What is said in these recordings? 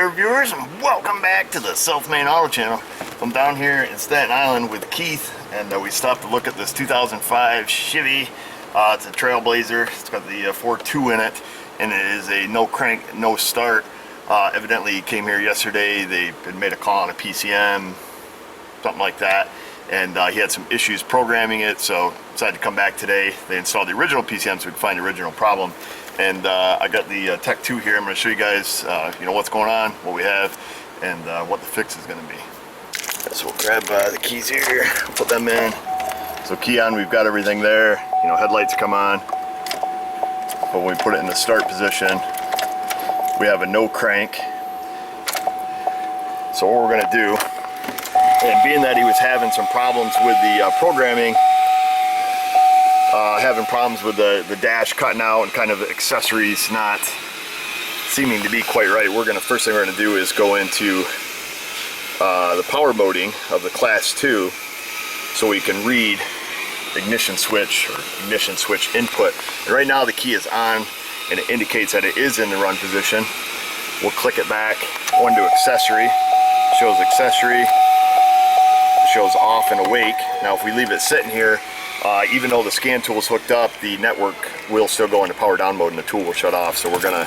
there, viewers, and welcome back to the Self-Made Auto Channel. I'm down here in Staten Island with Keith, and we stopped to look at this 2005 Chevy. It's a Trailblazer. It's got the 4.2 in it, and it is a no crank, no start. Evidently, he came here yesterday. They had made a call on a PCM, something like that, and he had some issues programming it, so decided to come back today. They installed the original PCM so we could find the original problem. And I got the Tech 2 here. I'm going to show you guys, what's going on, what we have, and what the fix is going to be. So we'll grab the keys here, put them in. So key on, we've got everything there. Headlights come on. But when we put it in the start position, we have a no crank. So what we're going to do, and being that he was having some problems with the programming, having problems with the dash cutting out and kind of accessories not seeming to be quite right, first thing we're going to do is go into the power moding of the Class 2 so we can read ignition switch or ignition switch input. And right now the key is on and it indicates that it is in the run position. We'll click it back, go into accessory, shows accessory, shows off and awake. Now if we leave it sitting here, even though the scan tool is hooked up, the network will still go into power down mode and the tool will shut off. So we're going to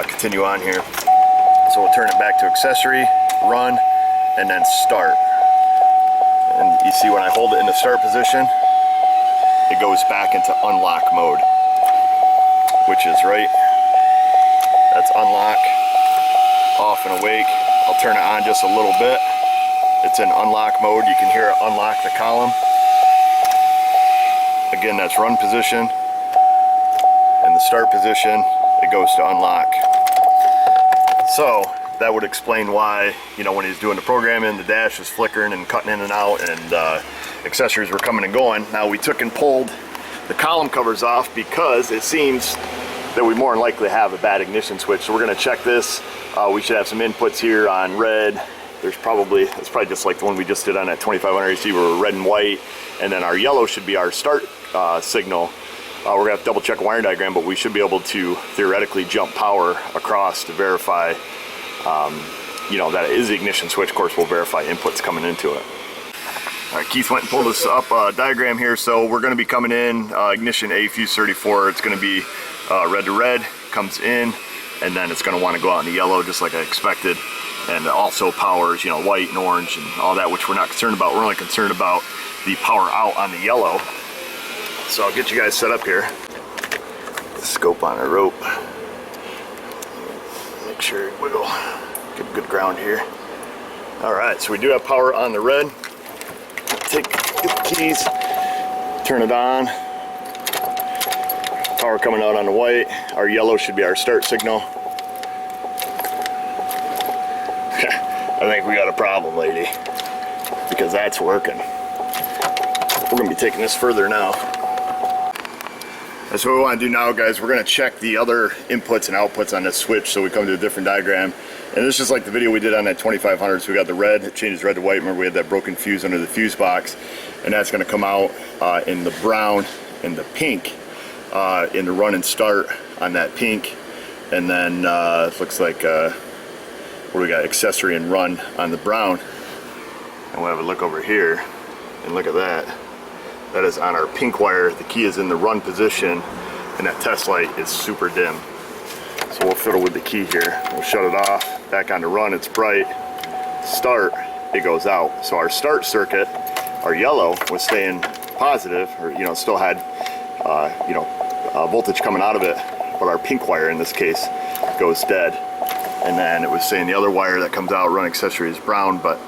continue on here. So we'll turn it back to accessory, run, and then start. And you see when I hold it in the start position, it goes back into unlock mode, which is right. That's unlock, off and awake. I'll turn it on just a little bit. It's in unlock mode. You can hear it unlock the column. Again, that's run position. In the start position, it goes to unlock. So that would explain why, when he's doing the programming, the dash is flickering and cutting in and out, and accessories were coming and going. Now we took and pulled the column covers off because it seems that we more than likely have a bad ignition switch. So we're going to check this. We should have some inputs here on red. It's probably just like the one we just did on that 2500. You see we're red and white, and then our yellow should be our start signal. We're gonna have to double check a wiring diagram, but we should be able to theoretically jump power across to verify that it is the ignition switch. Of course, we'll verify inputs coming into it. All right, Keith went and pulled us up a diagram here. So we're gonna be coming in ignition A fuse 34. It's gonna be red to red, comes in, and then it's gonna wanna go out in the yellow just like I expected. And also powers, white and orange and all that, which we're not concerned about. We're only concerned about the power out on the yellow. So I'll get you guys set up here. Scope on a rope. Make sure it wiggle. Get good ground here. All right, so we do have power on the red. Get the keys, turn it on. Power coming out on the white. Our yellow should be our start signal. I think we got a problem, lady, because that's working. We're going to be taking this further now. That's what we want to do now, guys. We're going to check the other inputs and outputs on this switch so we come to a different diagram. And this is just like the video we did on that 2500. So we got the red, it changes red to white. Remember we had that broken fuse under the fuse box, and that's going to come out in the brown and the pink in the run and start on that pink. And then it looks like where we got accessory and run on the brown. And we'll have a look over here and look at that. That is on our pink wire. The key is in the run position and that test light is super dim. So we'll fiddle with the key here. We'll shut it off, back on the run, it's bright. Start, it goes out. So our start circuit, our yellow, was staying positive, or still had voltage coming out of it, but our pink wire in this case goes dead. And then it was saying the other wire that comes out, run accessory, is brown, but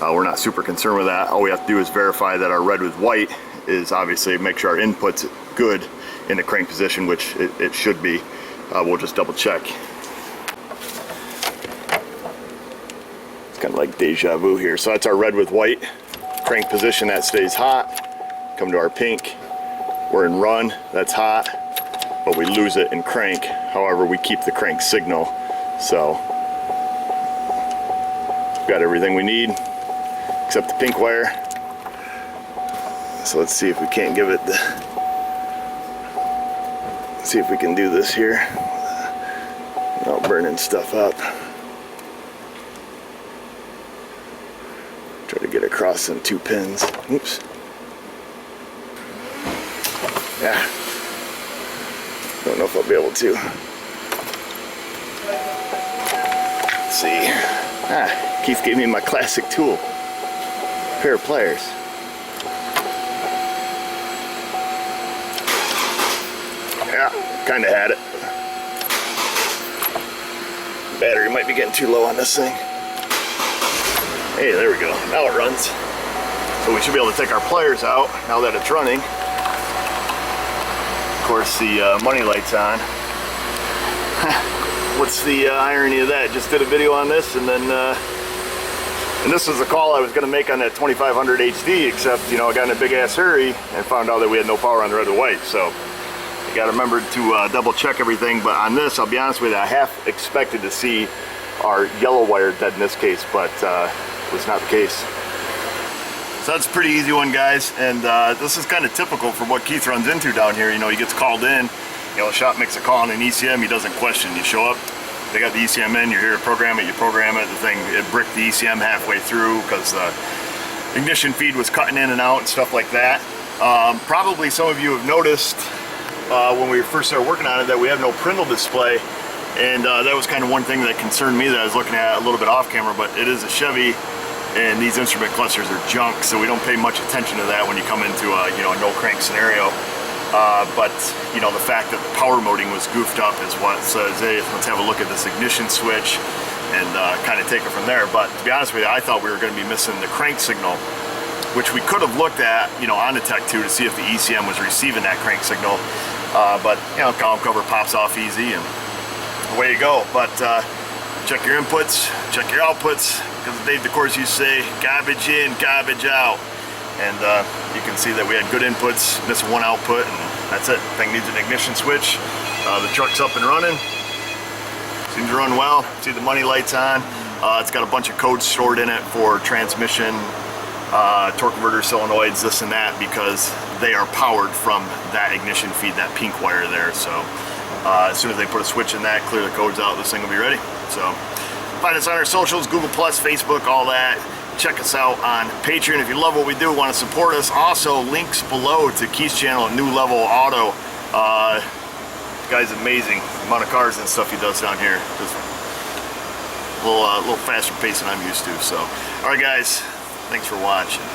we're not super concerned with that. All we have to do is verify that our red with white is obviously make sure our input's good in the crank position, which it should be. We'll just double check. It's kind of like deja vu here. So that's our red with white. Crank position, that stays hot. Come to our pink. We're in run, that's hot, but we lose it in crank. However, we keep the crank signal. So, got everything we need, except the pink wire. So let's see if we can't give it see if we can do this here without burning stuff up. across them 2 pins. Oops. Yeah. Don't know if I'll be able to. Let's see. Keith gave me my classic tool. Pair of pliers. Yeah, kind of had it. Battery might be getting too low on this thing. Hey, there we go. Now it runs. So we should be able to take our pliers out now that it's running. Of course, the money light's on. What's the irony of that? Just did a video on this, and then and this was the call I was going to make on that 2500 HD, except, you know, I got in a big ass hurry and found out that we had no power on the red or white. So I got to remember to double check everything. But on this, I'll be honest with you, I half expected to see our yellow wire dead in this case, but it was not the case. So that's a pretty easy one, guys, and this is kind of typical for what Keith runs into down here. You know, he gets called in, you know, the shop makes a call on an ECM, he doesn't question. You show up, they got the ECM in, you're here to program it, you program it, the thing, it bricked the ECM halfway through because the ignition feed was cutting in and out and stuff like that. Probably some of you have noticed when we first started working on it that we have no Prindle display, and that was kind of one thing that concerned me that I was looking at a little bit off camera, but it is a Chevy, and these instrument clusters are junk, so we don't pay much attention to that when you come into a, you know, a no crank scenario. But you know, the fact that the power moding was goofed up is what says, hey, let's have a look at this ignition switch and kind of take it from there. But to be honest with you, I thought we were going to be missing the crank signal, which we could have looked at, you know, on the Tech 2 to see if the ECM was receiving that crank signal. But you know, column cover pops off easy and away you go. But check your inputs, check your outputs, because Dave DeCourse used to say, garbage in, garbage out. And you can see that we had good inputs, missing one output, and that's it. Thing needs an ignition switch. The truck's up and running. Seems to run well. See the money lights on. It's got a bunch of codes stored in it for transmission, torque converter, solenoids, this and that, because they are powered from that ignition feed, that pink wire there. So as soon as they put a switch in that, clear the codes out, this thing will be ready. So find us on our socials, Google+, Facebook, all that. Check us out on Patreon if you love what we do, want to support us. Also, links below to Keith's channel at New Level Auto. The guy's amazing. The amount of cars and stuff he does down here. Just a little faster pace than I'm used to. So, all right, guys, thanks for watching.